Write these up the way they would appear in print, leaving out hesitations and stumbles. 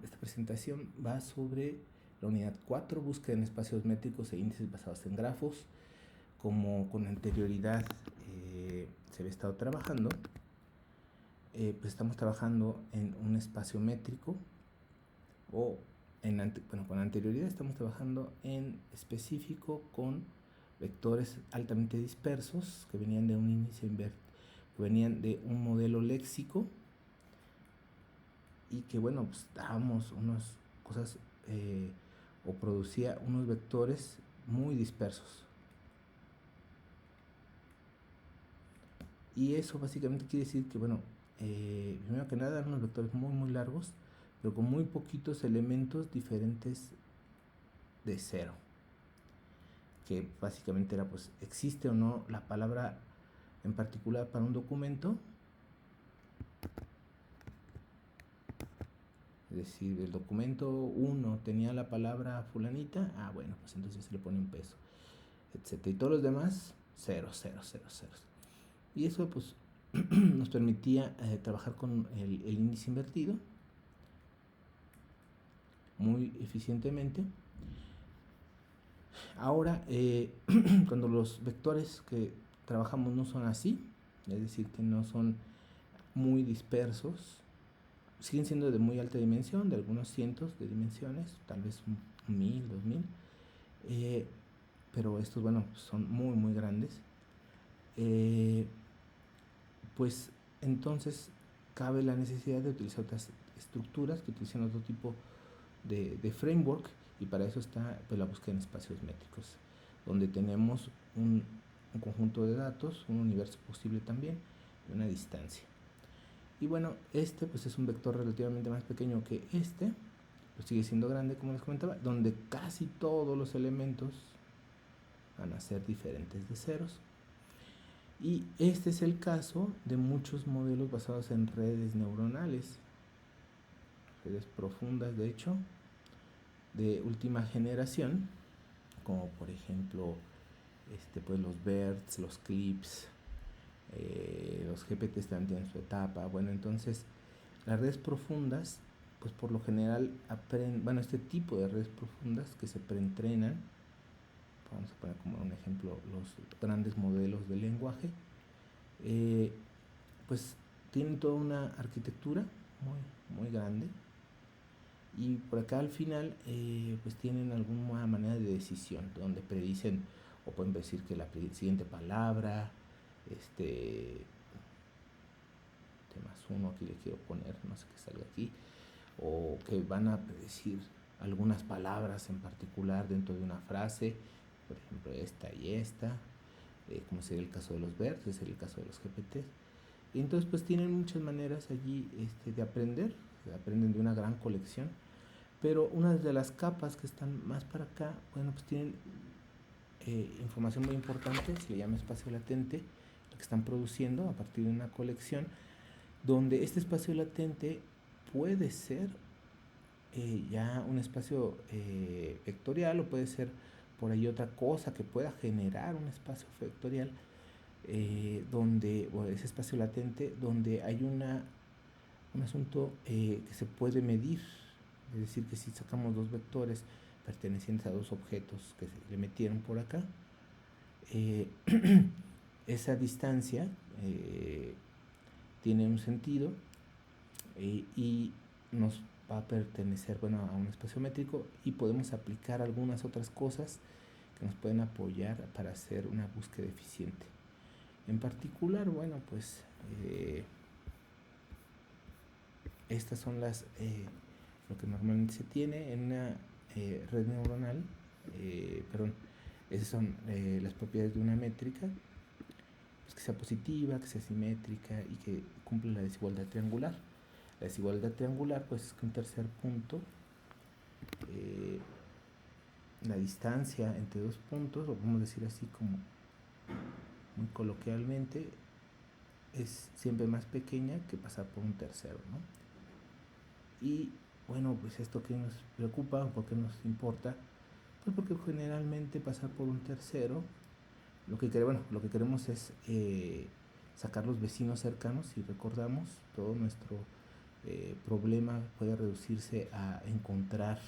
Esta presentación va sobre la unidad 4, búsqueda en espacios métricos e índices basados en grafos. Como con anterioridad se había estado trabajando, pues estamos trabajando en un espacio métrico, con anterioridad estamos trabajando en específico con vectores altamente dispersos que venían de un índice que venían de un modelo léxico y que pues dábamos unas cosas o producía unos vectores muy dispersos. Y eso básicamente quiere decir que, primero que nada, eran unos vectores muy largos, pero con muy poquitos elementos diferentes de cero. Que básicamente era, pues, existe o no la palabra en particular para un documento. Es decir, el documento 1 tenía la palabra fulanita, pues entonces se le pone un peso, etc. Y todos los demás, 0. Y eso, pues, nos permitía trabajar con el índice invertido muy eficientemente. Ahora, cuando los vectores que trabajamos no son así, es decir, que no son muy dispersos, siguen siendo de muy alta dimensión, de algunos cientos de dimensiones, tal vez 1000, 2000, pero estos, son muy grandes. Pues entonces cabe la necesidad de utilizar otras estructuras que utilizan otro tipo de framework, y para eso está, pues, la búsqueda en espacios métricos, donde tenemos un conjunto de datos, un universo posible también, y una distancia. Y este pues es un vector relativamente más pequeño que este, pero sigue siendo grande, como les comentaba, donde casi todos los elementos van a ser diferentes de ceros. Y este es el caso de muchos modelos basados en redes neuronales, redes profundas, de hecho, de última generación, como por ejemplo pues los BERTs, los CLIPS, los GPTs también tienen su etapa. Entonces las redes profundas, pues por lo general aprenden, este tipo de redes profundas que se preentrenan, vamos a poner como un ejemplo los grandes modelos de lenguaje, pues tienen toda una arquitectura muy grande, y por acá al final pues tienen alguna manera de decisión donde predicen o pueden decir que la siguiente palabra, T más 1 aquí le quiero poner, no sé qué salga aquí, o que van a predecir algunas palabras en particular dentro de una frase, por ejemplo esta y esta, como sería el caso de los BERT, sería el caso de los GPT. Y entonces pues tienen muchas maneras allí de aprender, aprenden de una gran colección, pero una de las capas que están más para acá, pues tienen información muy importante, se le llama espacio latente, lo que están produciendo a partir de una colección, donde este espacio latente puede ser ya un espacio vectorial, o puede ser por ahí otra cosa que pueda generar un espacio vectorial, donde ese espacio latente, donde hay un asunto que se puede medir. Es decir, que si sacamos dos vectores pertenecientes a dos objetos que se le metieron por acá, esa distancia tiene un sentido y nos va a pertenecer a un espacio métrico, y podemos aplicar algunas otras cosas que nos pueden apoyar para hacer una búsqueda eficiente. En particular, pues estas son lo que normalmente se tiene en una red neuronal, esas son las propiedades de una métrica, pues que sea positiva, que sea simétrica y que cumpla la desigualdad triangular. La desigualdad triangular, pues, es que un tercer punto, la distancia entre dos puntos, lo podemos decir así como muy coloquialmente, es siempre más pequeña que pasar por un tercero, ¿no? Y pues esto que nos preocupa, o porque nos importa, pues porque generalmente pasar por un tercero, lo que queremos es sacar los vecinos cercanos. Si recordamos, todo nuestro problema puede reducirse a encontrar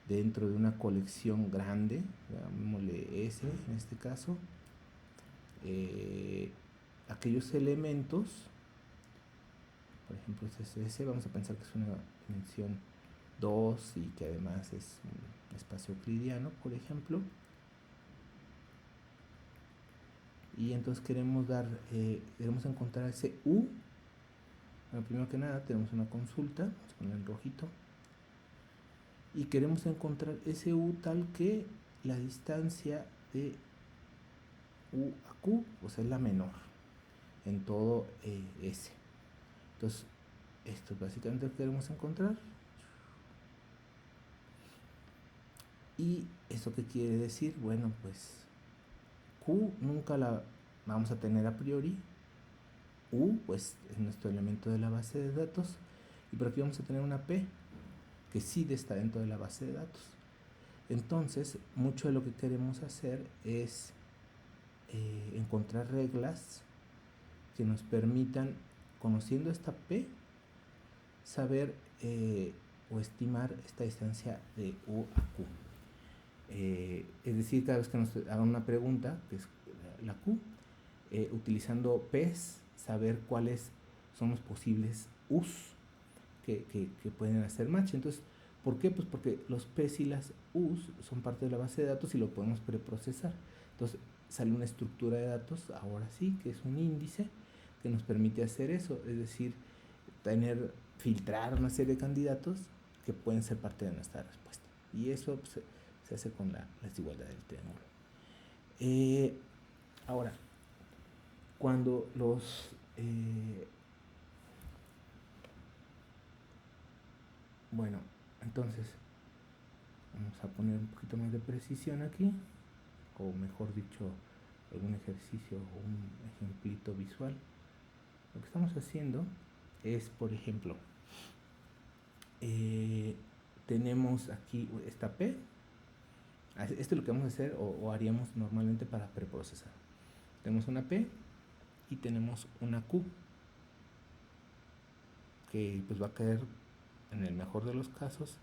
dentro de una colección grande, llamémosle S en este caso, aquellos elementos. Por ejemplo, este es S, vamos a pensar que es una dimensión 2 y que además es un espacio euclidiano, por ejemplo. Y entonces queremos encontrar ese U. Bueno, primero que nada tenemos una consulta, vamos a poner en rojito, y queremos encontrar ese U tal que la distancia de U a Q pues es la menor en todo S. Entonces esto es básicamente lo que queremos encontrar. ¿Y eso qué quiere decir? Bueno, pues Q nunca la vamos a tener a priori. U pues es nuestro elemento de la base de datos, y por aquí vamos a tener una P que sí está dentro de la base de datos. Entonces mucho de lo que queremos hacer es encontrar reglas que nos permitan, conociendo esta P, saber o estimar esta distancia de U a Q. Es decir, cada vez que nos hagan una pregunta, que es la Q, utilizando P's, saber cuáles son los posibles U's que pueden hacer match. Entonces, ¿por qué? Pues porque los P's y las U's son parte de la base de datos y lo podemos preprocesar. Entonces, sale una estructura de datos, ahora sí, que es un índice que nos permite hacer eso, es decir, filtrar una serie de candidatos que pueden ser parte de nuestra respuesta. Y eso pues, se hace con la desigualdad del triángulo. Ahora, cuando bueno, entonces vamos a poner un poquito más de precisión aquí, o mejor dicho, algún ejercicio o un ejemplito visual. Lo que estamos haciendo es, por ejemplo, tenemos aquí esta P. Esto es lo que vamos a hacer o haríamos normalmente para preprocesar. Tenemos una P y tenemos una Q que pues va a caer, en el mejor de los casos,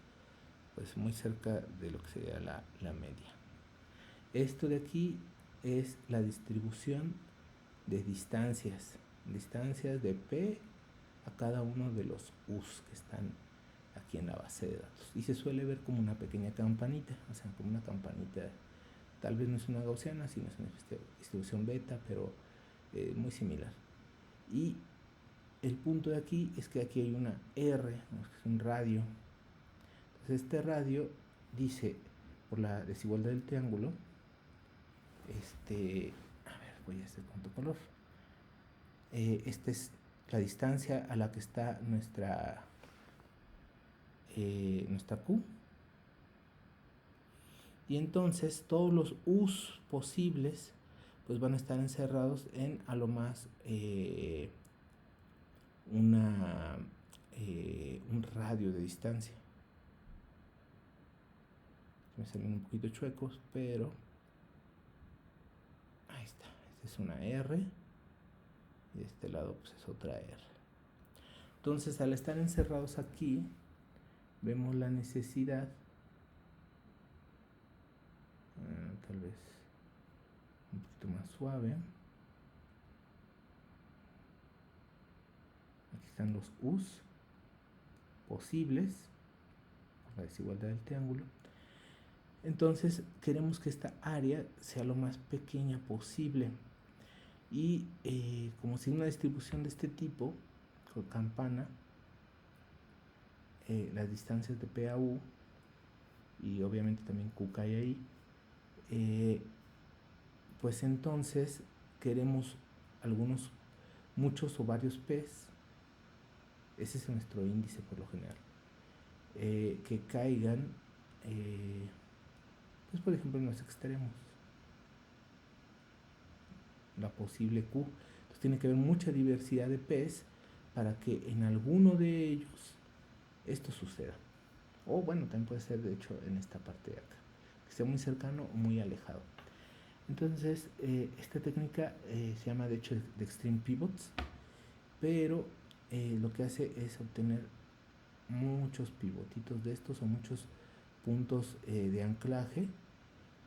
pues muy cerca de lo que sería la media. Esto de aquí es la distribución de distancias de P a cada uno de los U's que están aquí en la base de datos, y se suele ver como una pequeña campanita, o sea, como una campanita. Tal vez no es una gaussiana, sino es una distribución beta, pero muy similar. Y el punto de aquí es que aquí hay una R, es un radio. Entonces este radio dice, por la desigualdad del triángulo, a ver, voy a hacer con tu color. Esta es la distancia a la que está nuestra Q. Y entonces todos los U's posibles pues van a estar encerrados en a lo más un radio de distancia. Me salen un poquito chuecos, pero ahí está. Esta es una R y de este lado pues es otra R. Entonces, al estar encerrados aquí, vemos la necesidad, tal vez un poquito más suave. Aquí están los U's posibles por la desigualdad del triángulo. Entonces queremos que esta área sea lo más pequeña posible, y como si una distribución de este tipo con campana, las distancias de P a U y obviamente también Q cae ahí, pues entonces queremos muchos o varios P's. Ese es nuestro índice por lo general, que caigan pues por ejemplo en los extremos, la posible Q. Entonces tiene que haber mucha diversidad de P's para que en alguno de ellos esto suceda. O bueno, también puede ser de hecho en esta parte de acá, que sea muy cercano o muy alejado. Entonces, esta técnica se llama de hecho de Extreme Pivots, pero lo que hace es obtener muchos pivotitos de estos o muchos puntos de anclaje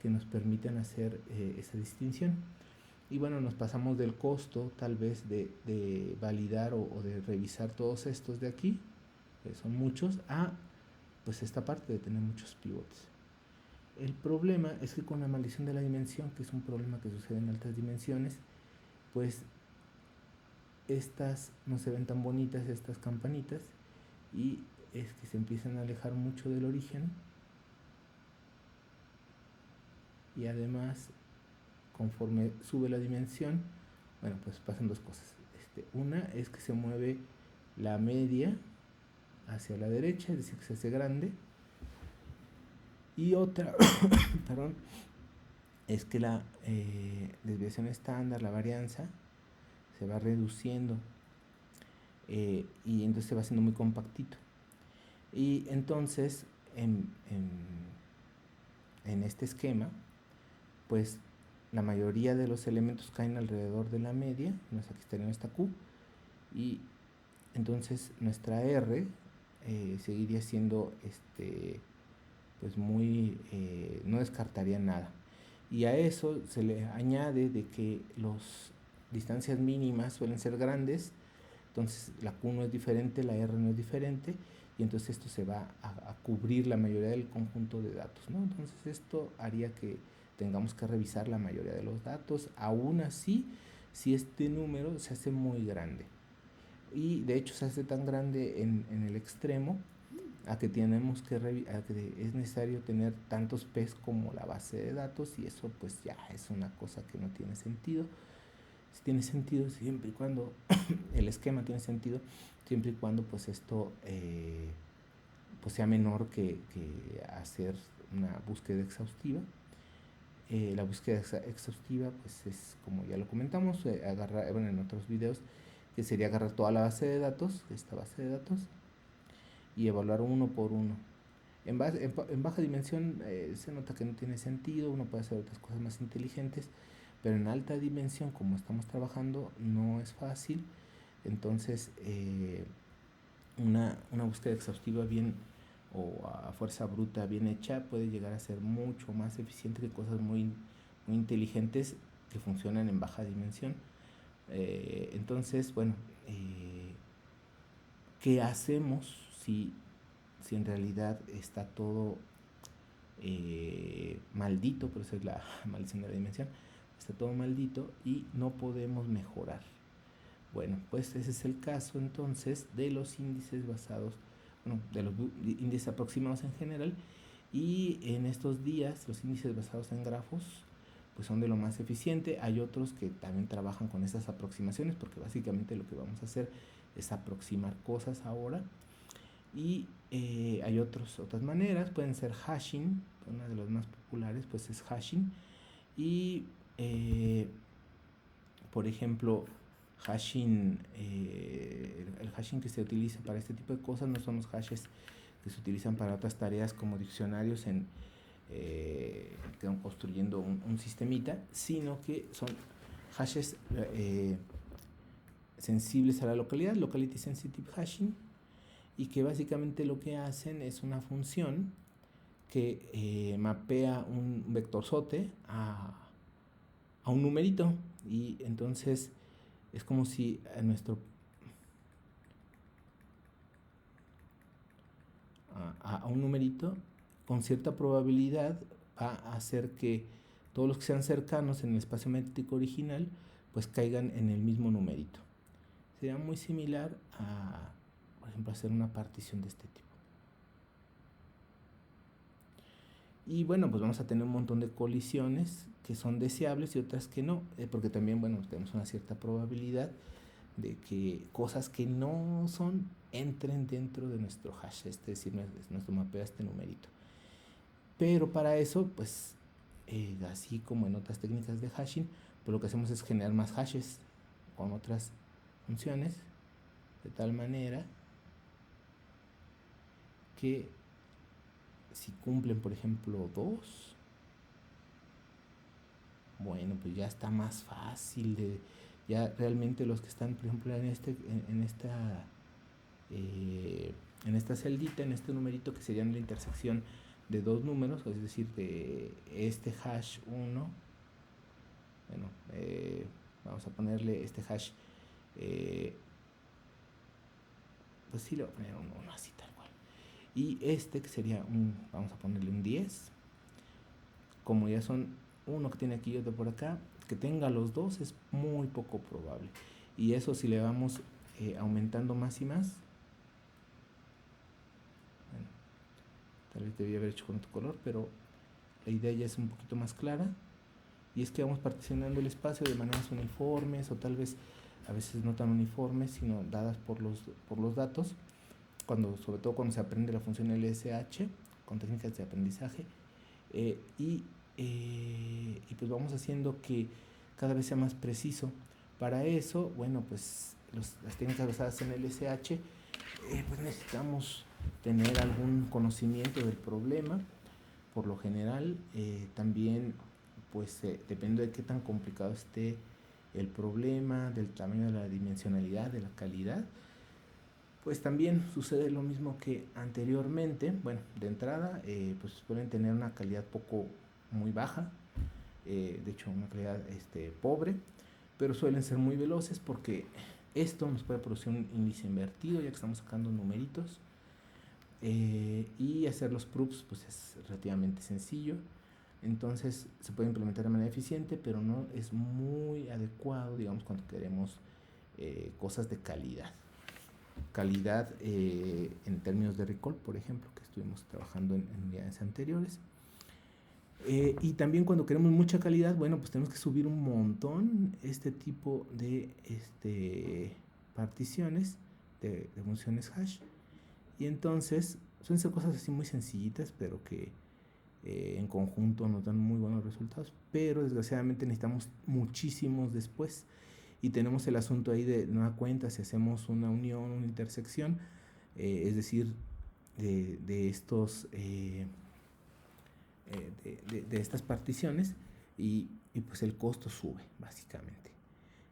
que nos permiten hacer esa distinción. Y bueno, nos pasamos del costo tal vez de validar o de revisar todos estos de aquí, que son muchos, a pues esta parte de tener muchos pivotes. El problema es que con la maldición de la dimensión, que es un problema que sucede en altas dimensiones, pues estas no se ven tan bonitas, estas campanitas, y es que se empiezan a alejar mucho del origen, y además conforme sube la dimensión, bueno, pues pasan dos cosas. Una es que se mueve la media hacia la derecha, es decir, que se hace grande, y otra, perdón, es que la desviación estándar, la varianza, se va reduciendo y entonces se va haciendo muy compactito. Y entonces, en este esquema, pues la mayoría de los elementos caen alrededor de la media, aquí estaría nuestra Q, y entonces nuestra R seguiría siendo pues muy, no descartaría nada. Y a eso se le añade de que las distancias mínimas suelen ser grandes, entonces la Q no es diferente, la R no es diferente, y entonces esto se va a cubrir la mayoría del conjunto de datos, ¿no? Entonces esto haría que tengamos que revisar la mayoría de los datos, aún así, si este número se hace muy grande. Y de hecho se hace tan grande en el extremo a que tenemos que es necesario tener tantos P's como la base de datos, y eso pues ya es una cosa que no tiene sentido. Si tiene sentido siempre y cuando el esquema tiene sentido siempre y cuando pues esto pues sea menor que hacer una búsqueda exhaustiva. La búsqueda exhaustiva pues es, como ya lo comentamos, agarrar, bueno, en otros videos, que sería agarrar toda la base de datos, esta base de datos, y evaluar uno por uno. En baja dimensión se nota que no tiene sentido, uno puede hacer otras cosas más inteligentes, pero en alta dimensión, como estamos trabajando, no es fácil. Entonces, una búsqueda exhaustiva bien o a fuerza bruta bien hecha puede llegar a ser mucho más eficiente que cosas muy, muy inteligentes que funcionan en baja dimensión. Entonces, bueno, ¿qué hacemos si en realidad está todo maldito? Por eso es la maldición de la dimensión. Está todo maldito y no podemos mejorar. Bueno, pues ese es el caso entonces de los índices basados, bueno, de los índices aproximados en general, y en estos días los índices basados en grafos pues son de lo más eficiente. Hay otros que también trabajan con estas aproximaciones, porque básicamente lo que vamos a hacer es aproximar cosas ahora. Y hay otras maneras, pueden ser hashing, una de las más populares pues es hashing. Y por ejemplo, hashing, el hashing que se utiliza para este tipo de cosas no son los hashes que se utilizan para otras tareas como diccionarios que van construyendo un sistemita, sino que son hashes sensibles a la localidad, locality sensitive hashing, y que básicamente lo que hacen es una función que mapea un vectorzote a un numerito, y entonces es como si a un numerito con cierta probabilidad va a hacer que todos los que sean cercanos en el espacio métrico original pues caigan en el mismo numerito. Sería muy similar a, por ejemplo, hacer una partición de este tipo. Y bueno, pues vamos a tener un montón de colisiones que son deseables y otras que no, porque también, bueno, tenemos una cierta probabilidad de que cosas que no son entren dentro de nuestro hash, es decir, nuestro mapeo a este numerito. Pero para eso, pues, así como en otras técnicas de hashing, pues lo que hacemos es generar más hashes con otras funciones, de tal manera que si cumplen, por ejemplo, 2, bueno, pues ya está más fácil ya realmente los que están, por ejemplo, en esta celdita, en este numerito que sería la intersección de dos números, es decir, de este hash 1, bueno, vamos a ponerle este hash, pues sí le voy a poner un 1 así tal cual, y este que sería vamos a ponerle un 10, como ya son uno que tiene aquí y otro por acá, que tenga los dos es muy poco probable, y eso si le vamos aumentando más y más, bueno, tal vez debía haber hecho con otro color, pero la idea ya es un poquito más clara, y es que vamos particionando el espacio de maneras uniformes, o tal vez a veces no tan uniformes, sino dadas por los datos, sobre todo cuando se aprende la función LSH con técnicas de aprendizaje, y pues vamos haciendo que cada vez sea más preciso. Para eso, bueno, pues las técnicas basadas en LSH, pues necesitamos tener algún conocimiento del problema. Por lo general, también pues depende de qué tan complicado esté el problema, del tamaño de la dimensionalidad, de la calidad, pues también sucede lo mismo que anteriormente. Bueno, de entrada, pues suelen tener una calidad muy baja, de hecho una calidad pobre, pero suelen ser muy veloces porque esto nos puede producir un índice invertido, ya que estamos sacando numeritos, y hacer los proofs pues es relativamente sencillo. Entonces se puede implementar de manera eficiente, pero no es muy adecuado, digamos, cuando queremos cosas de calidad. En términos de recall, por ejemplo, que estuvimos trabajando en unidades anteriores. Y también cuando queremos mucha calidad, bueno, pues tenemos que subir un montón este tipo de particiones de funciones hash. Y entonces suelen ser cosas así muy sencillitas, pero que en conjunto nos dan muy buenos resultados, pero desgraciadamente necesitamos muchísimos después, y tenemos el asunto ahí de nueva cuenta si hacemos una unión, una intersección, es decir, de estas particiones, y pues el costo sube básicamente.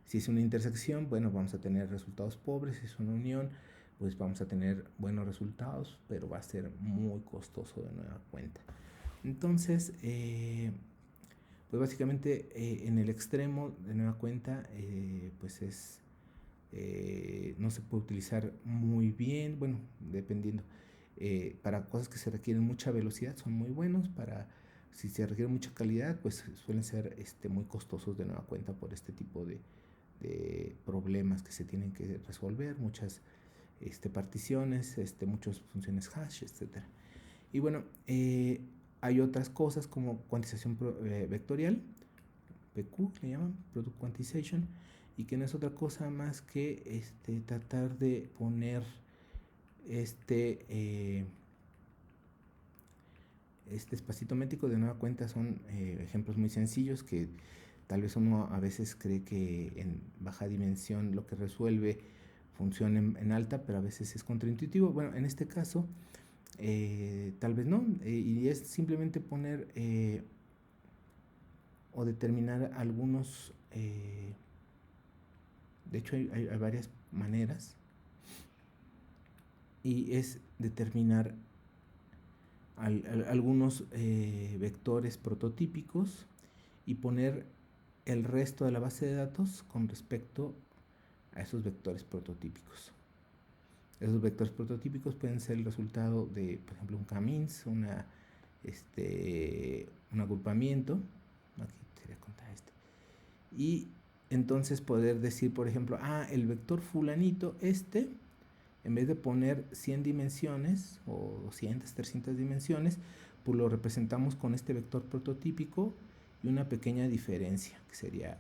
Si es una intersección, bueno, vamos a tener resultados pobres. Si es una unión, pues vamos a tener buenos resultados, pero va a ser muy costoso de nueva cuenta. Entonces, pues básicamente en el extremo de nueva cuenta, pues no se puede utilizar muy bien, bueno, dependiendo. Para cosas que se requieren mucha velocidad son muy buenos, si se requiere mucha calidad, pues suelen ser muy costosos de nueva cuenta por este tipo de problemas que se tienen que resolver, muchas particiones, muchas funciones hash, etc. Y bueno, hay otras cosas como cuantización vectorial, PQ le llaman, Product Quantization, y que no es otra cosa más que tratar de poner este espacito métrico de nueva cuenta. Son ejemplos muy sencillos que tal vez uno a veces cree que en baja dimensión lo que resuelve funciona en alta, pero a veces es contraintuitivo. Bueno, en este caso tal vez no, y es simplemente poner o determinar algunos, de hecho hay varias maneras, y es determinar algunos vectores prototípicos y poner el resto de la base de datos con respecto a esos vectores prototípicos. Esos vectores prototípicos pueden ser el resultado de, por ejemplo, un k-means, un agrupamiento. Aquí sería contar y entonces poder decir, por ejemplo, el vector fulanito, en vez de poner 100 dimensiones o 200, 300 dimensiones, pues lo representamos con este vector prototípico y una pequeña diferencia, que sería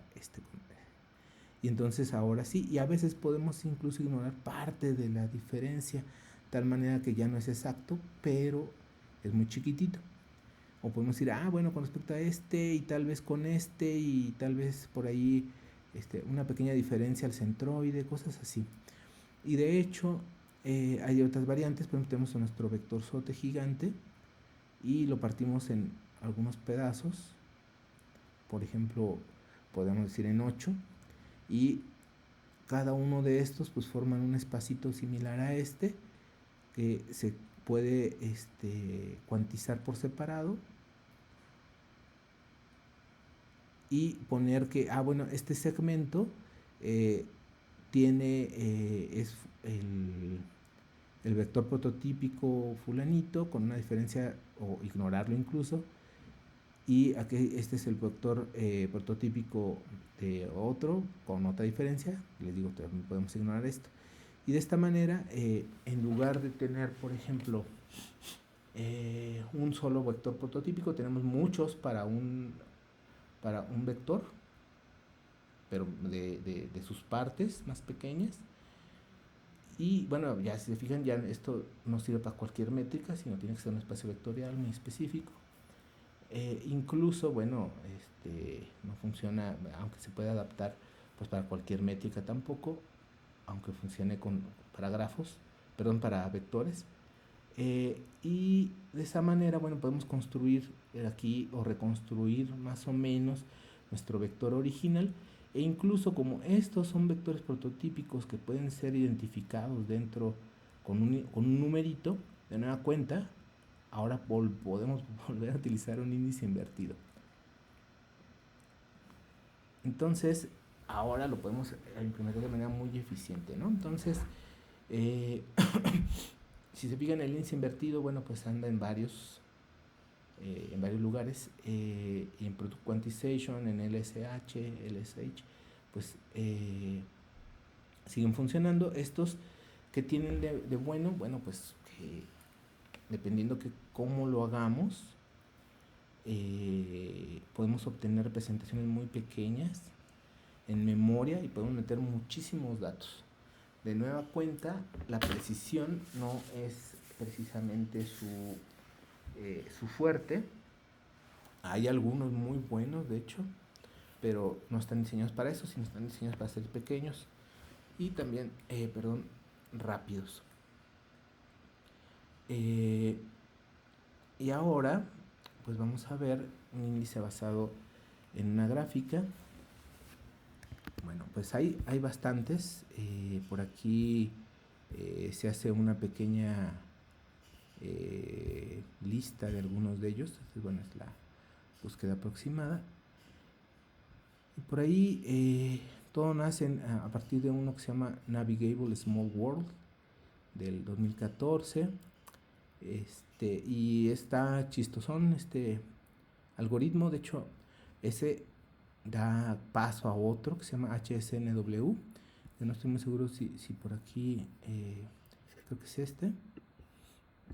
y entonces ahora sí, y a veces podemos incluso ignorar parte de la diferencia, tal manera que ya no es exacto, pero es muy chiquitito. O podemos decir, bueno, con respecto a y tal vez con y tal vez por ahí una pequeña diferencia al centroide, cosas así. Y de hecho, hay otras variantes. Por ejemplo, tenemos nuestro vector SOTE gigante y lo partimos en algunos pedazos por ejemplo, podemos decir en 8, y cada uno de estos pues forman un espacito similar a este, que se puede cuantizar por separado y poner que, bueno, este segmento tiene, es el vector prototípico fulanito con una diferencia, o ignorarlo incluso, y aquí este es el vector prototípico de otro con otra diferencia. Les digo, también podemos ignorar esto, y de esta manera en lugar de tener, por ejemplo, un solo vector prototípico, tenemos muchos para un vector, pero de sus partes más pequeñas. Y bueno, ya si se fijan, ya esto no sirve para cualquier métrica, sino tiene que ser un espacio vectorial muy específico. Incluso, bueno, no funciona, aunque se puede adaptar pues para cualquier métrica tampoco, aunque funcione para grafos, perdón, para vectores. Y de esa manera, bueno, podemos construir aquí o reconstruir más o menos nuestro vector original, e incluso como estos son vectores prototípicos que pueden ser identificados dentro con un numerito, de nueva cuenta, ahora podemos volver a utilizar un índice invertido. Entonces, ahora lo podemos implementar de manera muy eficiente, ¿no? Entonces, si se fijan, el índice invertido, bueno, pues anda en varios lugares, en Product Quantization, en LSH, LSH, pues siguen funcionando. Estos que tienen de bueno, pues que dependiendo que cómo lo hagamos, podemos obtener representaciones muy pequeñas en memoria y podemos meter muchísimos datos. De nueva cuenta, la precisión no es precisamente su fuerte. Hay algunos muy buenos, de hecho, pero no están diseñados para eso, sino están diseñados para ser pequeños y también, rápidos. Y ahora, pues vamos a ver un índice basado en una gráfica. Bueno, pues hay bastantes. Por aquí se hace una pequeña lista de algunos de ellos. Entonces, bueno, es la búsqueda aproximada. Y por ahí todo nace a partir de uno que se llama Navigable Small World del 2014. Y está chistosón este algoritmo. De hecho, ese da paso a otro que se llama HSNW. Yo no estoy muy seguro si por aquí, creo que es este.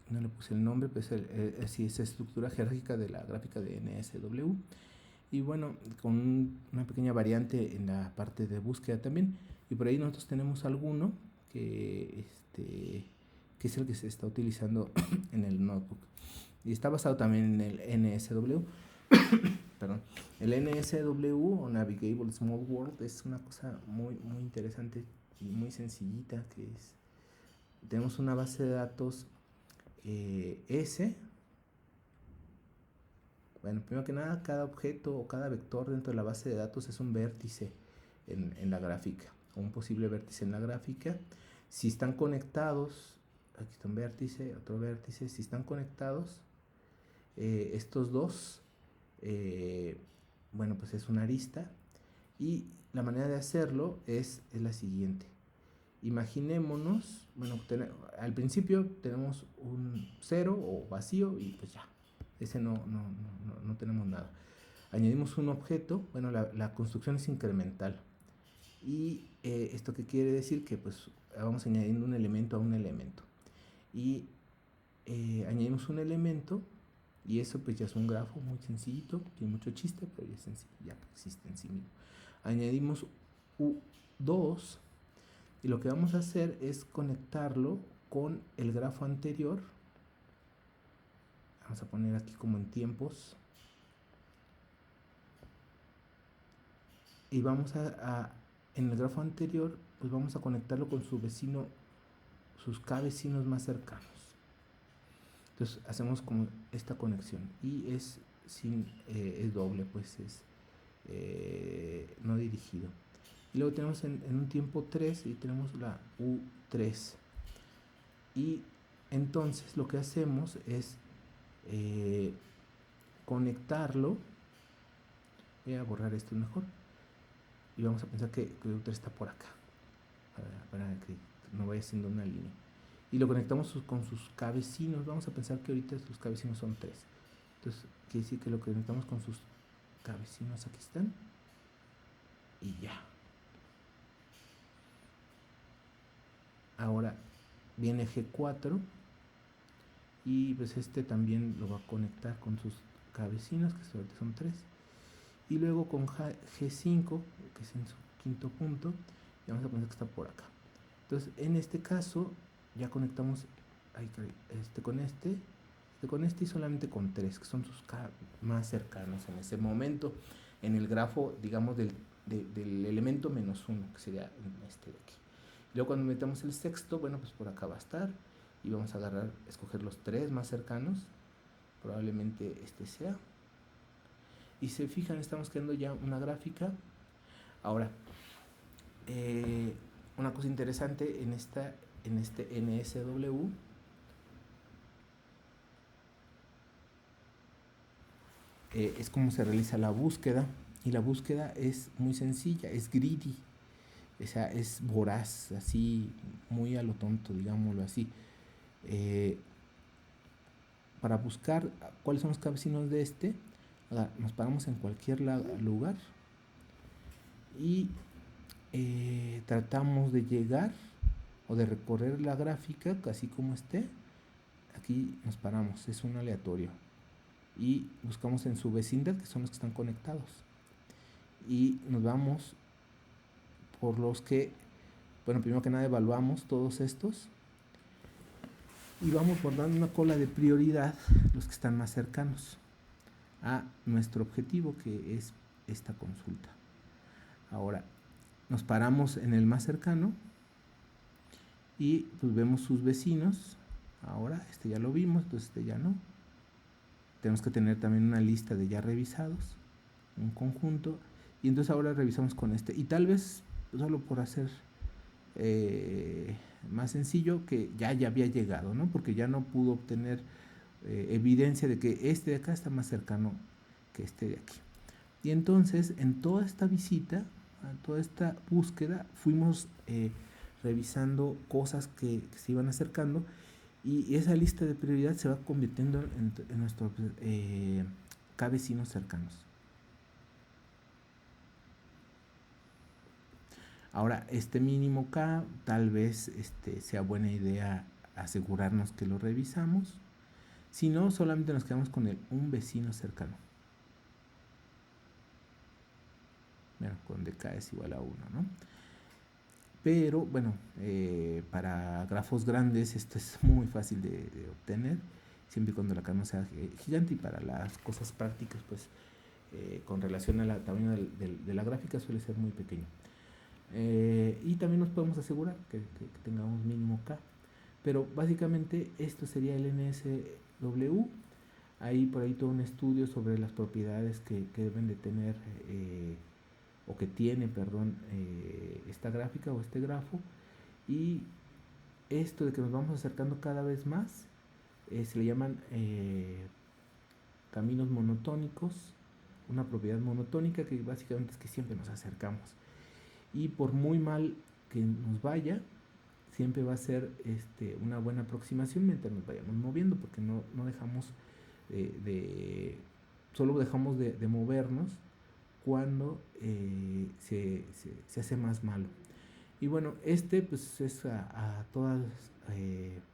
No le puse el nombre, pero es esa estructura jerárquica de la gráfica de NSW. Y bueno, con una pequeña variante en la parte de búsqueda también. Y por ahí nosotros tenemos alguno que es el que se está utilizando en el notebook. Y está basado también en el NSW. Perdón. El NSW o Navigable Small World es una cosa muy, muy interesante y muy sencillita, tenemos una base de datos S. Bueno, primero que nada, cada objeto o cada vector dentro de la base de datos es un vértice en la gráfica, o un posible vértice en la gráfica. Si están conectados, aquí está un vértice, otro vértice, si están conectados, estos dos, bueno, pues es una arista, y la manera de hacerlo es la siguiente. Imaginémonos, bueno, al principio tenemos un 0 o vacío y pues ya, ese no tenemos nada. Añadimos un objeto, bueno, la construcción es incremental. Y esto qué quiere decir, que pues vamos añadiendo un elemento a un elemento. Y añadimos un elemento y eso pues ya es un grafo muy sencillito, tiene mucho chiste, pero ya es sencillo, ya existe en sí mismo. Añadimos U2 y lo que vamos a hacer es conectarlo con el grafo anterior. Vamos a poner aquí como en tiempos. Y vamos en el grafo anterior, pues vamos a conectarlo con su vecino, sus K vecinos más cercanos. Entonces hacemos como esta conexión y es doble, pues es no dirigido. Y luego tenemos en un tiempo 3 y tenemos la U3. Y entonces lo que hacemos es conectarlo. Voy a borrar esto mejor. Y vamos a pensar que el U3 está por acá. Para que no vaya siendo una línea. Y lo conectamos con sus cabecinos. Vamos a pensar que ahorita los cabecinos son 3. Entonces quiere decir que lo conectamos con sus cabecinos. Aquí están. Y ya. Ahora viene G4. Y pues este también lo va a conectar con sus cabecinos, que ahorita son 3. Y luego con G5, que es en su quinto punto, y vamos a poner que está por acá. Entonces, en este caso, ya conectamos con este y solamente con 3, que son sus más cercanos en ese momento, en el grafo, digamos, del elemento -1, que sería este de aquí. Y luego cuando metamos el sexto, bueno, pues por acá va a estar, y vamos a escoger los 3 más cercanos, probablemente este sea. Y se fijan, estamos creando ya una gráfica. Ahora, una cosa interesante en este NSW es cómo se realiza la búsqueda. Y la búsqueda es muy sencilla, es greedy, o sea, es voraz, así, muy a lo tonto, digámoslo así. Para buscar cuáles son los cabecinos de nos paramos en cualquier lugar y tratamos de llegar o de recorrer la gráfica así como esté. Aquí nos paramos, es un aleatorio y buscamos en su vecindad, que son los que están conectados, y nos vamos por los que, bueno, primero que nada evaluamos todos estos y vamos por dando una cola de prioridad los que están más cercanos a nuestro objetivo, que es esta consulta. Ahora nos paramos en el más cercano y pues vemos sus vecinos. Ahora este ya lo vimos, entonces este ya no. Tenemos que tener también una lista de ya revisados, un conjunto, y entonces ahora revisamos con este. Y tal vez solo por hacer más sencillo, que ya había llegado, ¿no? Porque ya no pudo obtener evidencia de que este de acá está más cercano que este de aquí. Y entonces en toda esta visita, en toda esta búsqueda, fuimos revisando cosas que se iban acercando, y esa lista de prioridad se va convirtiendo en nuestros vecinos cercanos. Ahora, este mínimo K, tal vez sea buena idea asegurarnos que lo revisamos. Si no, solamente nos quedamos con un vecino cercano. Bueno, con DK es igual a 1, ¿no? Pero, bueno, para grafos grandes esto es muy fácil de obtener, siempre y cuando la K no sea gigante, y para las cosas prácticas, pues, con relación al tamaño de la gráfica suele ser muy pequeño. Y también nos podemos asegurar que tengamos mínimo K. Pero básicamente esto sería el NSW. Hay por ahí todo un estudio sobre las propiedades que deben de tener o que tiene, perdón, esta gráfica o este grafo. Y esto de que nos vamos acercando cada vez más se le llaman caminos monotónicos, una propiedad monotónica, que básicamente es que siempre nos acercamos. Y por muy mal que nos vaya, siempre va a ser una buena aproximación mientras nos vayamos moviendo, porque no dejamos solo dejamos de movernos cuando se hace más malo. Y bueno, pues es a todas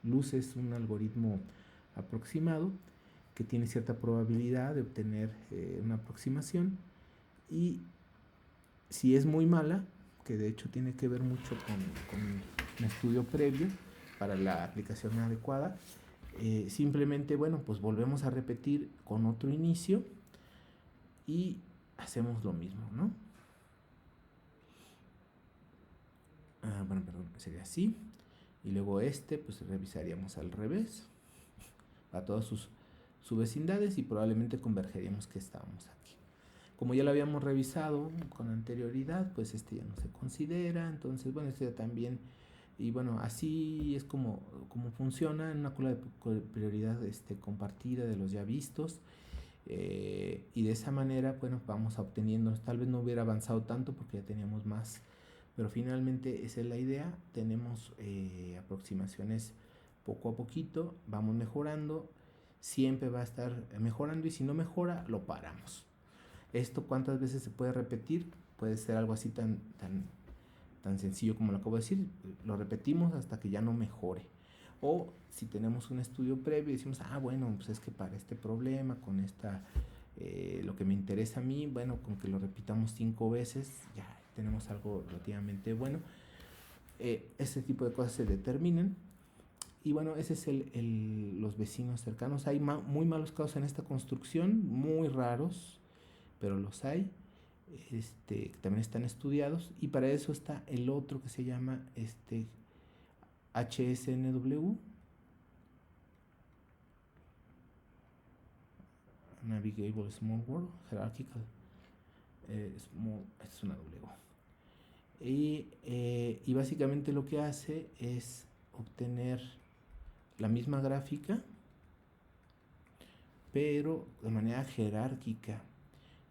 luces un algoritmo aproximado que tiene cierta probabilidad de obtener una aproximación, y si es muy mala, que de hecho tiene que ver mucho con un estudio previo para la aplicación adecuada, simplemente, bueno, pues volvemos a repetir con otro inicio y hacemos lo mismo, ¿no? Bueno, perdón, sería así. Y luego pues revisaríamos al revés a todas sus vecindades y probablemente convergeríamos que estábamos aquí. como ya lo habíamos revisado con anterioridad, pues ya no se considera. Entonces, bueno, ya también, y bueno, así es como funciona en una cola de prioridad compartida de los ya vistos. Y de esa manera, bueno, vamos obteniendo, tal vez no hubiera avanzado tanto porque ya teníamos más, pero finalmente esa es la idea. Tenemos aproximaciones poco a poquito, vamos mejorando, siempre va a estar mejorando, y si no mejora, lo paramos. Esto, ¿cuántas veces se puede repetir? Puede ser algo así tan sencillo como lo acabo de decir, lo repetimos hasta que ya no mejore. O si tenemos un estudio previo y decimos, bueno, pues es que para este problema, con lo que me interesa a mí, bueno, con que lo repitamos 5 veces, ya tenemos algo relativamente bueno. Ese tipo de cosas se determinan. Y bueno, ese es los vecinos cercanos. Hay muy malos casos en esta construcción, muy raros, pero los hay. También están estudiados, y para eso está el otro que se llama HSNW, Navigable Small World Hierarchical Small, es una W. Y básicamente lo que hace es obtener la misma gráfica, pero de manera jerárquica.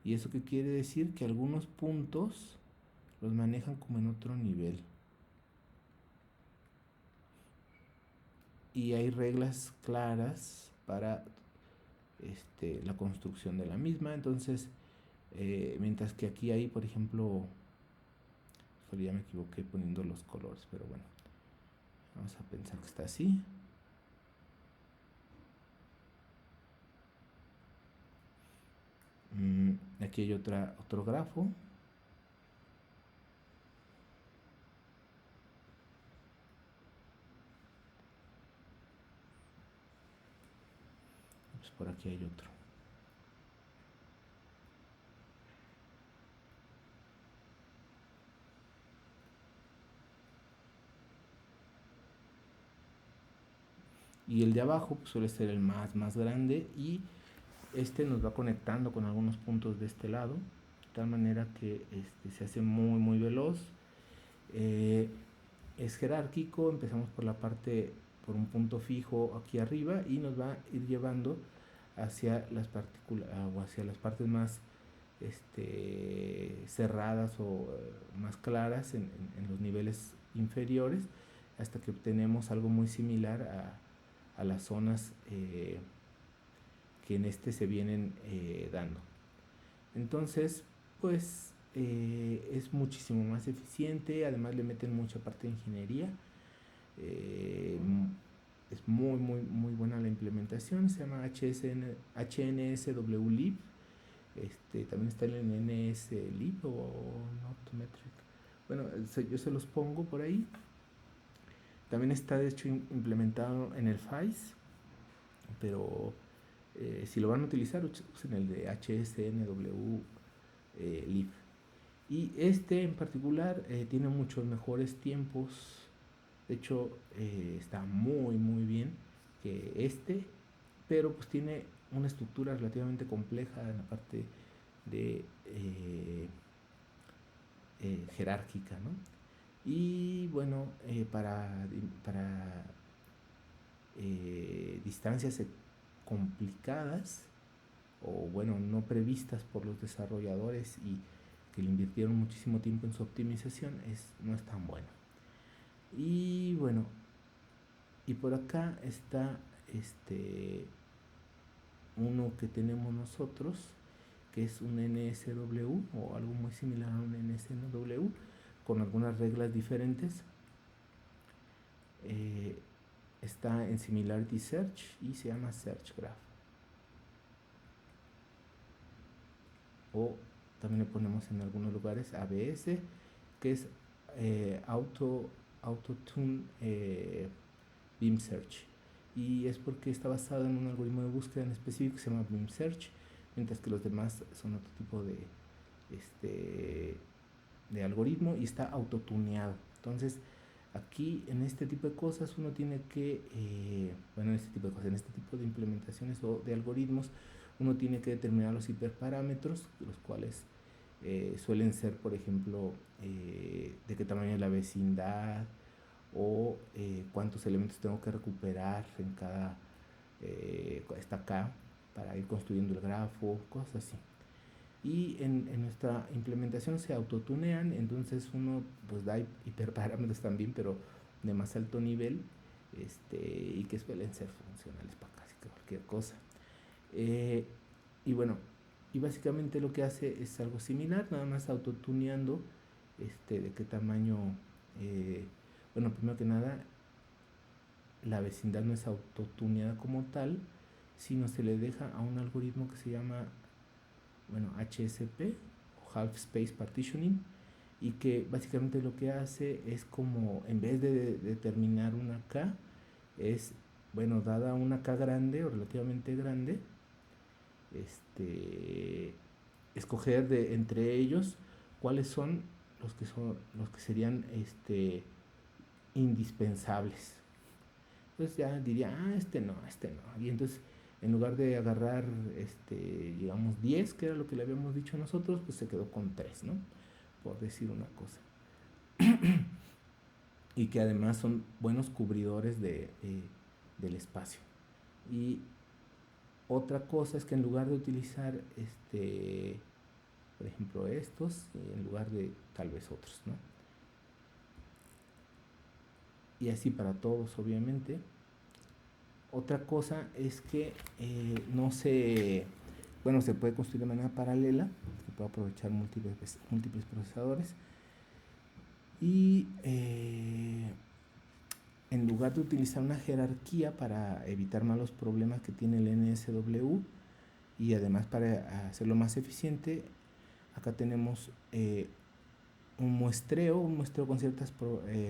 ¿Y eso qué quiere decir? Que algunos puntos los manejan como en otro nivel. Y hay reglas claras para la construcción de la misma. Entonces, mientras que aquí hay, por ejemplo, ya me equivoqué poniendo los colores, pero bueno, vamos a pensar que está así. Aquí hay otro grafo. Pues por aquí hay otro. Y el de abajo pues suele ser el más grande, y nos va conectando con algunos puntos de este lado, de tal manera que se hace muy veloz. Es jerárquico, empezamos por un punto fijo aquí arriba, y nos va a ir llevando hacia las partículas o hacia las partes más cerradas o más claras en los niveles inferiores, hasta que obtenemos algo muy similar a las zonas que en se vienen dando. Entonces, pues es muchísimo más eficiente. Además le meten mucha parte de ingeniería. Es muy buena la implementación. Se llama HNSW-Lib. También está el NS-Lib o Notmetric. Bueno, yo se los pongo por ahí. También está de hecho implementado en el FAIS, pero si lo van a utilizar, usen el de HSNW-Lib. Y en particular tiene muchos mejores tiempos. De hecho, está muy bien que pero pues tiene una estructura relativamente compleja en la parte de jerárquica, ¿no? Y bueno, para distancias complicadas, o bueno, no previstas por los desarrolladores y que le invirtieron muchísimo tiempo en su optimización, no es tan bueno. Y bueno, y por acá está uno que tenemos nosotros, que es un NSW o algo muy similar a un NSW, con algunas reglas diferentes. Está en Similarity Search y se llama Search Graph. O también le ponemos en algunos lugares ABS, que es Auto-Tune Beam Search. Y es porque está basado en un algoritmo de búsqueda en específico que se llama Beam Search, mientras que los demás son otro tipo de algoritmo, y está autotuneado. Entonces, aquí en este tipo de cosas uno tiene que, en este tipo de implementaciones o de algoritmos, uno tiene que determinar los hiperparámetros, los cuales suelen ser, por ejemplo, de qué tamaño es la vecindad, o cuántos elementos tengo que recuperar en cada estaca para ir construyendo el grafo, cosas así. Y en nuestra implementación se autotunean, entonces uno pues da hiperparámetros también, pero de más alto nivel, y que suelen ser funcionales para casi cualquier cosa. Y bueno, y básicamente lo que hace es algo similar, nada más autotuneando de qué tamaño. Bueno, primero que nada, la vecindad no es autotuneada como tal, sino se le deja a un algoritmo que se llama, bueno, HSP, o Half Space Partitioning, y que básicamente lo que hace es como, en vez de determinar una K, es, bueno, dada una K grande o relativamente grande, escoger entre ellos cuáles son los que serían indispensables. Entonces ya diría, este no. Y entonces, en lugar de agarrar, digamos, 10, que era lo que le habíamos dicho nosotros, pues se quedó con 3, ¿no? Por decir una cosa. Y que además son buenos cubridores del espacio. Y otra cosa es que en lugar de utilizar, por ejemplo, estos, en lugar de tal vez otros, ¿no? Y así para todos, obviamente. Otra cosa es que bueno, se puede construir de manera paralela, se puede aprovechar múltiples procesadores, y en lugar de utilizar una jerarquía para evitar malos problemas que tiene el NSW, y además para hacerlo más eficiente, acá tenemos un muestreo con ciertas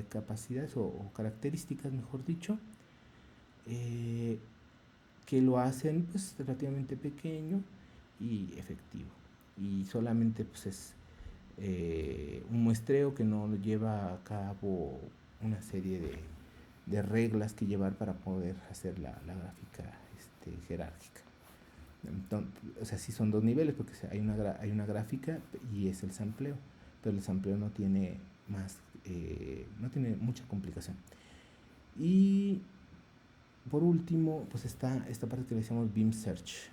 capacidades o características, mejor dicho, que lo hacen pues relativamente pequeño y efectivo, y solamente pues es un muestreo que no lleva a cabo una serie de reglas que llevar para poder hacer la gráfica jerárquica. Entonces, o sea, sí son dos niveles, porque hay una gráfica y es el sampleo, pero el sampleo no tiene no tiene mucha complicación. Y por último, pues está esta parte que le decimos Beam Search,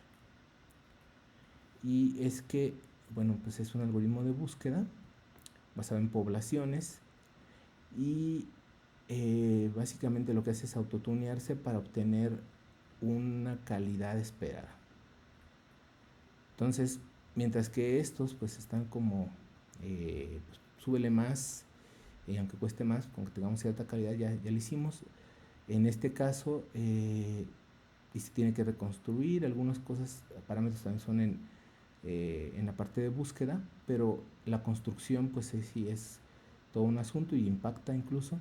y es que, bueno, pues es un algoritmo de búsqueda basado en poblaciones, y básicamente lo que hace es autotunearse para obtener una calidad esperada. Entonces, mientras que estos pues están como pues, súbele más, aunque cueste más, con que tengamos cierta calidad, ya lo hicimos. En este caso, y se tiene que reconstruir algunas cosas, parámetros también son en la parte de búsqueda, pero la construcción pues sí es todo un asunto y impacta incluso.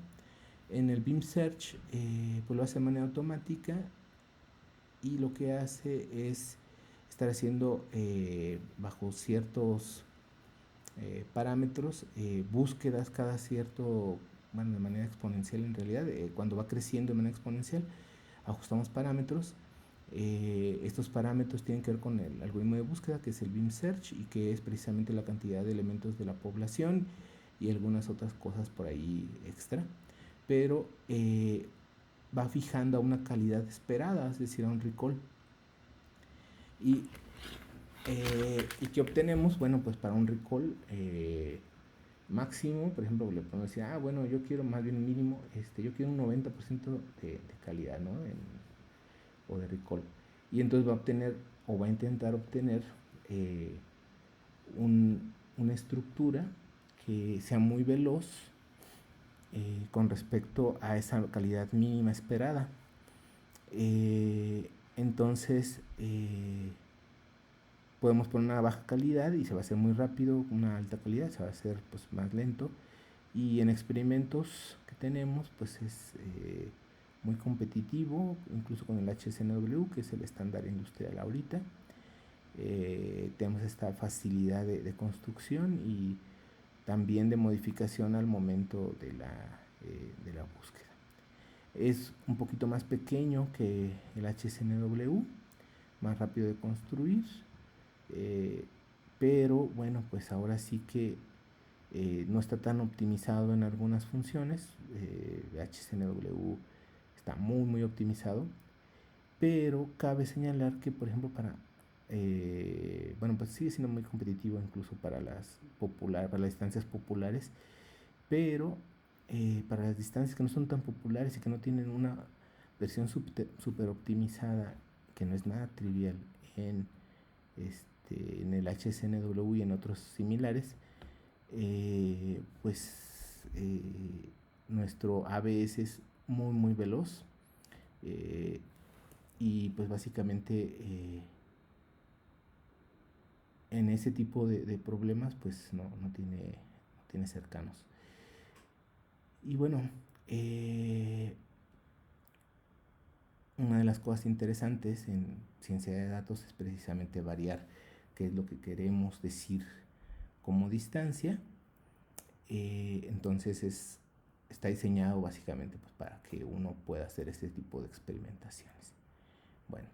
En el Beam Search pues lo hace de manera automática, y lo que hace es estar haciendo bajo ciertos parámetros búsquedas cada cierto, bueno, de manera exponencial en realidad, cuando va creciendo de manera exponencial ajustamos parámetros. Estos parámetros tienen que ver con el algoritmo de búsqueda, que es el Beam Search, y que es precisamente la cantidad de elementos de la población y algunas otras cosas por ahí extra, pero va fijando a una calidad esperada, es decir, a un recall. Y ¿qué obtenemos? Bueno, pues para un recall máximo, por ejemplo, le podemos decir, bueno, yo quiero más bien mínimo, yo quiero un 90% de calidad, ¿no? O de recall. Y entonces va a obtener, o va a intentar obtener una estructura que sea muy veloz con respecto a esa calidad mínima esperada. Entonces podemos poner una baja calidad y se va a hacer muy rápido, una alta calidad se va a hacer pues más lento, y en experimentos que tenemos pues es muy competitivo, incluso con el HSNW, que es el estándar industrial ahorita. Tenemos esta facilidad de construcción y también de modificación al momento de la búsqueda. Es un poquito más pequeño que el HSNW, más rápido de construir, pero bueno, pues ahora sí que no está tan optimizado en algunas funciones. HCNW está muy optimizado, pero cabe señalar que, por ejemplo, bueno, pues sigue siendo muy competitivo incluso para para las distancias populares, pero para las distancias que no son tan populares y que no tienen una versión super optimizada, que no es nada trivial en el HSNW y en otros similares, pues nuestro ABS es muy veloz, y pues básicamente en ese tipo de problemas pues no tiene cercanos. Y bueno, una de las cosas interesantes en ciencia de datos es precisamente variar qué es lo que queremos decir como distancia. Entonces está diseñado básicamente pues, para que uno pueda hacer este tipo de experimentaciones. Bueno,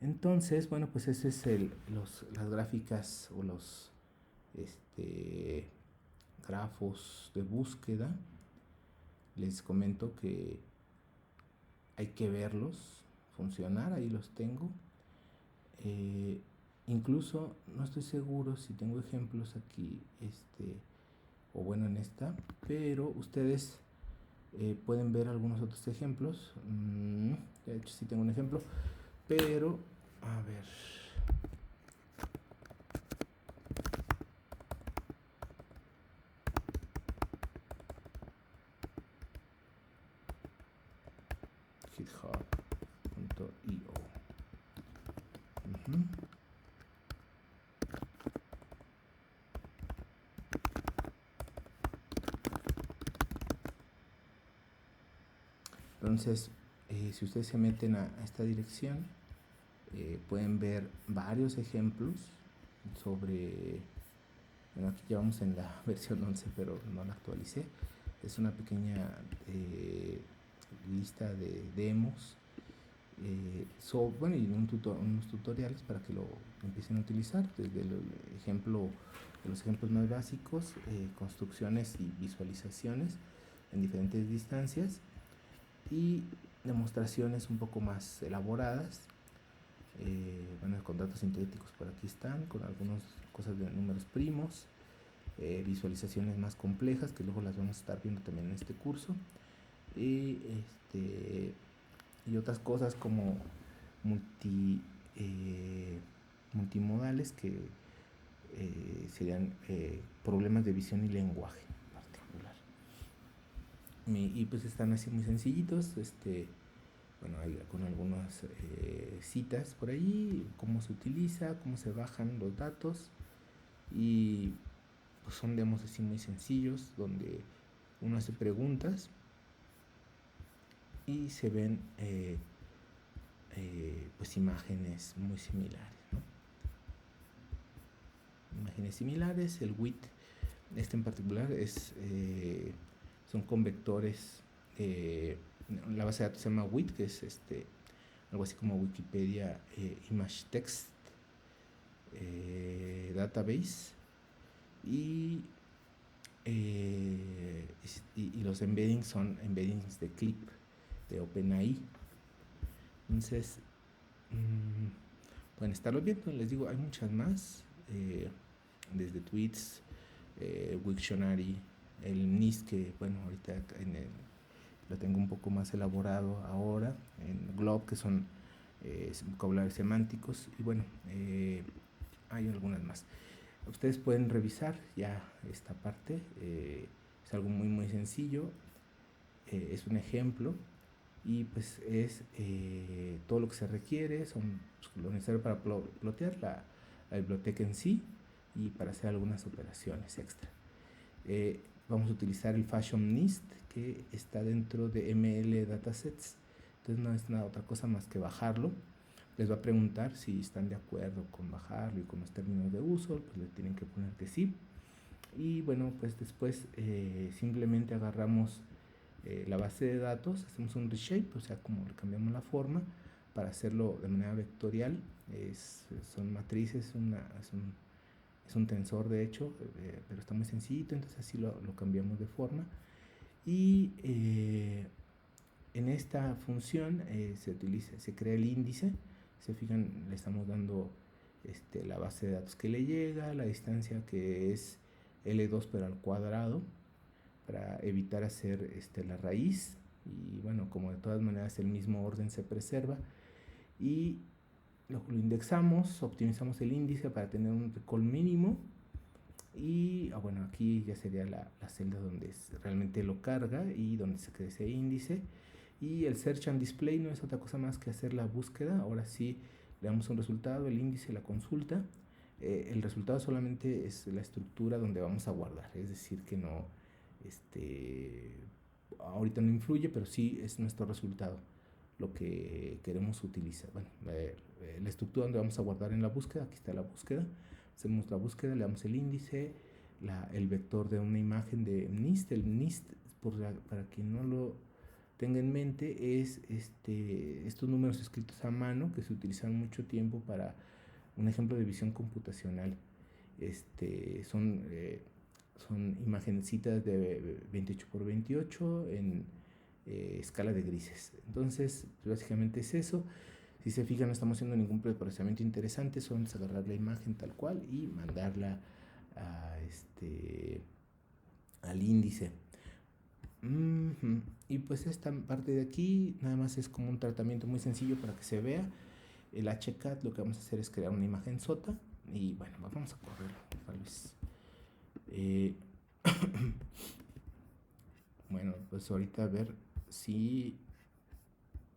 entonces, bueno, pues ese es las gráficas o los grafos de búsqueda. Les comento que hay que verlos funcionar, ahí los tengo. Incluso no estoy seguro si tengo ejemplos aquí, o bueno, en esta, pero ustedes pueden ver algunos otros ejemplos. De hecho, sí tengo un ejemplo, pero a ver. github.io. Entonces, si ustedes se meten a esta dirección, pueden ver varios ejemplos sobre, bueno, aquí ya vamos en la versión 11, pero no la actualicé. Es una pequeña lista de demos, bueno, y unos tutoriales para que lo empiecen a utilizar, desde los ejemplos más básicos, construcciones y visualizaciones en diferentes distancias, y demostraciones un poco más elaboradas. Bueno, con datos sintéticos por aquí están, con algunas cosas de números primos, visualizaciones más complejas que luego las vamos a estar viendo también en este curso, y otras cosas como multimodales, que serían problemas de visión y lenguaje en particular. Y pues están así muy sencillitos. Bueno, hay con algunas citas por ahí, cómo se utiliza, cómo se bajan los datos, y pues son demos así muy sencillos donde uno hace preguntas y se ven pues imágenes muy similares, ¿no? Imágenes similares. El WIT, en particular, son con vectores. La base de datos se llama WIT, que es algo así como Wikipedia Image Text Database, y los embeddings son embeddings de clip de OpenAI. Entonces pueden estarlo viendo. Les digo, hay muchas más, desde tweets, Wiktionary, el NIST, que bueno, ahorita lo tengo un poco más elaborado ahora, en Glob, que son vocabularios semánticos, y bueno, hay algunas más. Ustedes pueden revisar ya esta parte, es algo muy sencillo, es un ejemplo, y pues es todo lo que se requiere, son lo necesario para plotear la biblioteca en sí, y para hacer algunas operaciones extra. Vamos a utilizar el FashionNIST, que está dentro de ML Datasets. Entonces no es nada otra cosa más que bajarlo. Les va a preguntar si están de acuerdo con bajarlo y con los términos de uso, pues le tienen que poner que sí. Y bueno, pues después simplemente agarramos la base de datos, hacemos un reshape, o sea, como le cambiamos la forma, para hacerlo de manera vectorial. Son matrices, es un tensor de hecho, pero está muy sencillito, entonces así lo cambiamos de forma. Y en esta función se crea el índice. Se fijan, le estamos dando la base de datos que le llega, la distancia que es L2 pero al cuadrado, para evitar hacer la raíz. Y bueno, como de todas maneras el mismo orden se preserva, y lo indexamos, optimizamos el índice para tener un recall mínimo. Y bueno, aquí ya sería la celda donde realmente lo carga y donde se crea ese índice. Y el search and display no es otra cosa más que hacer la búsqueda. Ahora sí le damos un resultado, el índice, la consulta. El resultado solamente es la estructura donde vamos a guardar, es decir que no, ahorita no influye, pero sí es nuestro resultado lo que queremos utilizar. Bueno, la estructura donde vamos a guardar en la búsqueda, aquí está la búsqueda. Hacemos la búsqueda, le damos el índice, el vector de una imagen de MNIST. El MNIST, para quien no lo tenga en mente, es estos números escritos a mano que se utilizan mucho tiempo para un ejemplo de visión computacional. Son imagencitas de 28 por 28 en escala de grises. Entonces, básicamente es eso. Si se fijan, no estamos haciendo ningún preprocesamiento interesante, solo es agarrar la imagen tal cual y mandarla al índice. Y pues esta parte de aquí nada más es como un tratamiento muy sencillo para que se vea. El HCAD, lo que vamos a hacer es crear una imagen SOTA y bueno, vamos a correrlo tal vez. Bueno, pues ahorita a ver si,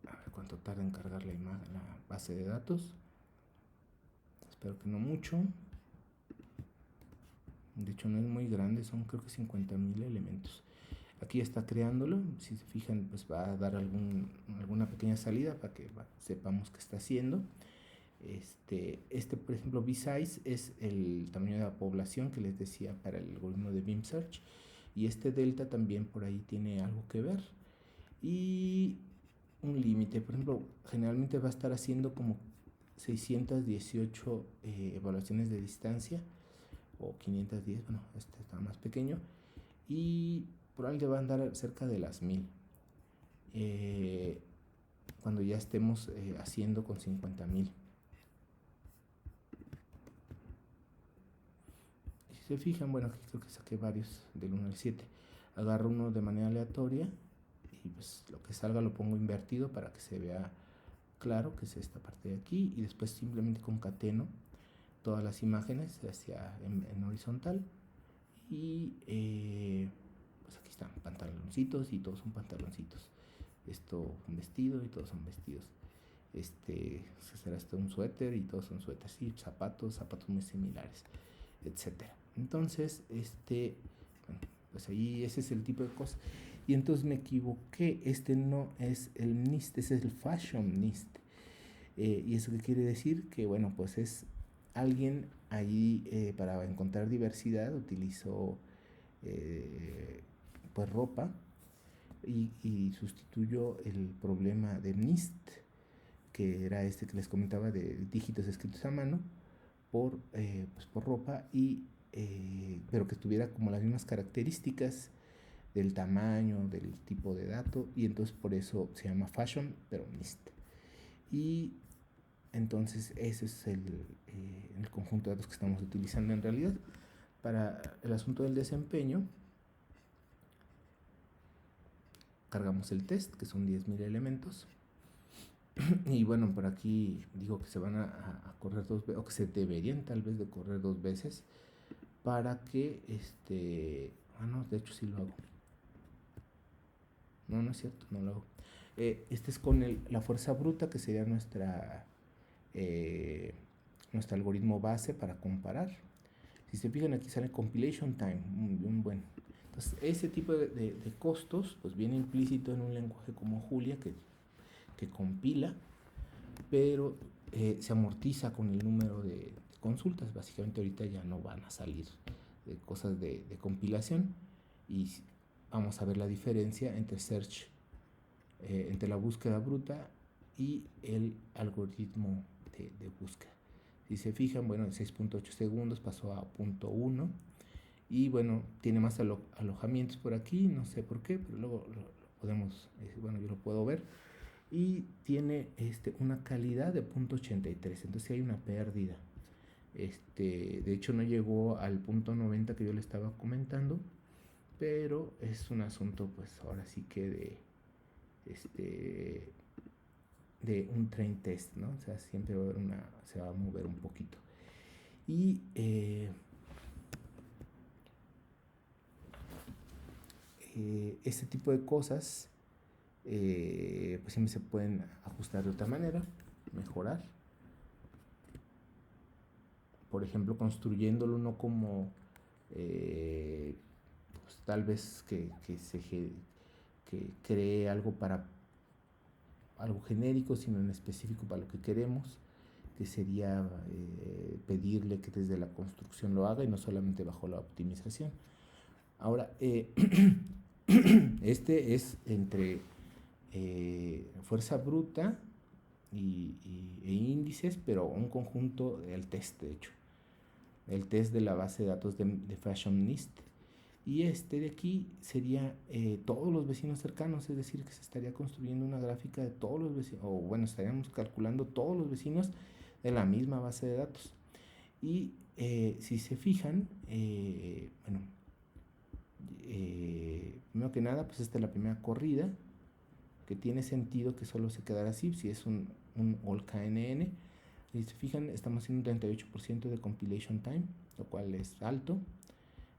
a ver cuánto tarda en cargar la base de datos. Espero que no mucho. De hecho no es muy grande, son creo que 50,000 elementos. Aquí está creándolo. Si se fijan, pues va a dar alguna pequeña salida para que sepamos qué está haciendo. Por ejemplo, B-Size es el tamaño de la población que les decía para el algoritmo de Beam Search, y delta también por ahí tiene algo que ver. Y un límite, por ejemplo, generalmente va a estar haciendo como 618 evaluaciones de distancia, o 510, bueno, este está más pequeño, y probablemente va a andar cerca de las 1000 cuando ya estemos haciendo con 50,000. Si se fijan, bueno, aquí creo que saqué varios del 1 al 7. Agarro uno de manera aleatoria y pues lo que salga lo pongo invertido para que se vea claro que es esta parte de aquí, y después simplemente concateno todas las imágenes en horizontal. Y pues aquí están pantaloncitos y todos son pantaloncitos. Esto un vestido y todos son vestidos. Será un suéter y todos son suéteres, y zapatos muy similares, etcétera. Entonces, bueno, pues ahí ese es el tipo de cosas. Y entonces me equivoqué, no es el NIST, ese es el Fashion NIST. ¿Y eso qué quiere decir? Que bueno, pues es alguien ahí para encontrar diversidad utilizó pues ropa y sustituyó el problema de NIST, que era que les comentaba de dígitos escritos a mano, por ropa, pero que tuviera como las mismas características del tamaño, del tipo de dato, y entonces por eso se llama Fashion, pero NIST. Y entonces ese es el conjunto de datos que estamos utilizando en realidad. Para el asunto del desempeño, cargamos el test, que son 10,000 elementos. Y bueno, por aquí digo que se van a correr 2 veces, o que se deberían tal vez de correr 2 veces, para que no, de hecho sí lo hago. No es cierto, no lo hago. Es con la fuerza bruta, que sería nuestro algoritmo base para comparar. Si se fijan, aquí sale compilation time, un buen. Entonces, ese tipo de costos pues viene implícito en un lenguaje como Julia, que compila, pero se amortiza con el número de consultas. Básicamente ahorita ya no van a salir cosas de compilación, y vamos a ver la diferencia entre search, entre la búsqueda bruta y el algoritmo de búsqueda. Si se fijan, bueno, de 6.8 segundos pasó a 0.1 y bueno, tiene más alojamientos por aquí, no sé por qué, pero luego lo podemos, bueno, yo lo puedo ver, y tiene una calidad de 0.83, entonces hay una pérdida. De hecho no llegó al 0.90 que yo le estaba comentando, pero es un asunto pues ahora sí que de un train test, ¿no? O sea, siempre va a haber se va a mover un poquito. Y este tipo de cosas pues siempre se pueden ajustar de otra manera, mejorar. Por ejemplo, construyéndolo no como pues, tal vez que cree algo para algo genérico, sino en específico para lo que queremos, que sería pedirle que desde la construcción lo haga y no solamente bajo la optimización. Ahora, este es entre fuerza bruta e índices, pero un conjunto del test, de hecho. El test de la base de datos de Fashionist. Y de aquí sería todos los vecinos cercanos, es decir, que se estaría construyendo una gráfica de todos los vecinos, o bueno, estaríamos calculando todos los vecinos de la misma base de datos. Y si se fijan, bueno, primero que nada, pues esta es la primera corrida, que tiene sentido que solo se quedara así, si es un all KNN. Si se fijan, estamos haciendo un 38% de compilation time, lo cual es alto.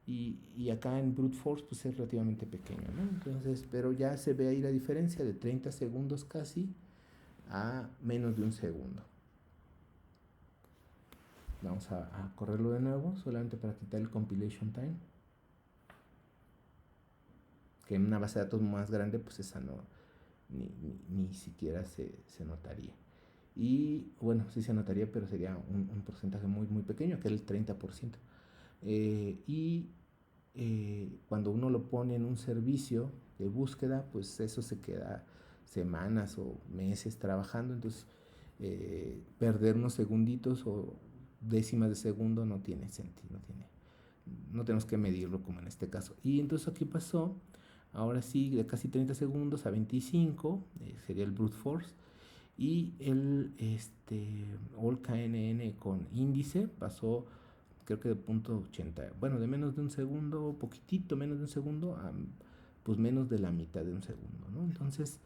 Y acá en brute force pues es relativamente pequeño, ¿no? Entonces, pero ya se ve ahí la diferencia de 30 segundos casi a menos de un segundo. Vamos a correrlo de nuevo, solamente para quitar el compilation time. Que en una base de datos más grande, pues esa no, ni siquiera se notaría. Y bueno, sí se notaría, pero sería un porcentaje muy, muy pequeño, que era el 30%. Cuando uno lo pone en un servicio de búsqueda, pues eso se queda semanas o meses trabajando, entonces perder unos segunditos o décimas de segundo no tiene sentido, no tenemos que medirlo como en este caso. Y entonces aquí pasó, ahora sí, de casi 30 segundos a 25, sería el brute force, y el all KNN con índice pasó, creo que de 0.80, bueno, de menos de un segundo, poquitito menos de un segundo, a pues menos de la mitad de un segundo, ¿no? Entonces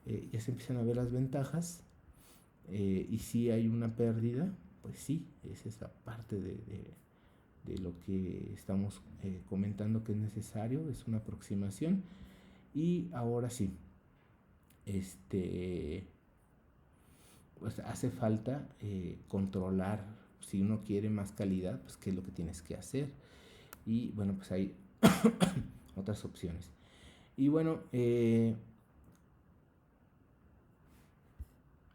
ya se empiezan a ver las ventajas, y si hay una pérdida, pues sí, es esa parte de lo que estamos comentando que es necesario, es una aproximación. Y ahora sí, pues hace falta controlar, si uno quiere más calidad, pues qué es lo que tienes que hacer. Y bueno, pues hay otras opciones. Y bueno,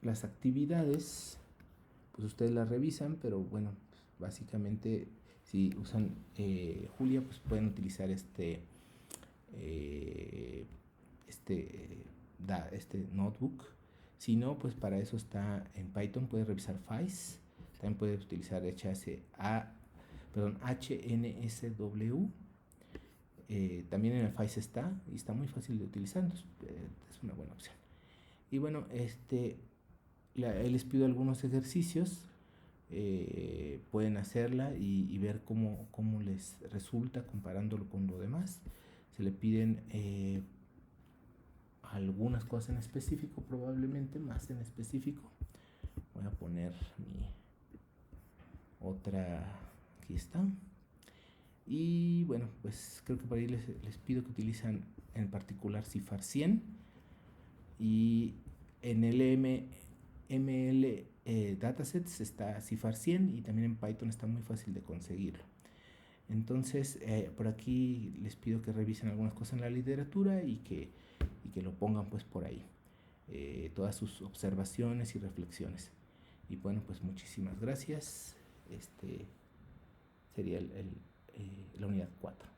las actividades, pues ustedes las revisan, pero bueno, pues básicamente si usan Julia, pues pueden utilizar este notebook. Si no, pues para eso está en Python, puedes revisar FAIS, también puedes utilizar HNSW, también en el FAIS está, y está muy fácil de utilizar, entonces es una buena opción. Y bueno, les pido algunos ejercicios, pueden hacerla y ver cómo les resulta comparándolo con lo demás. Se le piden algunas cosas en específico, probablemente más en específico. Voy a poner mi otra, aquí está. Y bueno, pues creo que por ahí les pido que utilizan en particular CIFAR 100, y en LML datasets está CIFAR 100, y también en Python está muy fácil de conseguirlo. Entonces por aquí les pido que revisen algunas cosas en la literatura y que lo pongan pues por ahí, todas sus observaciones y reflexiones. Y bueno, pues muchísimas gracias. Sería la unidad 4.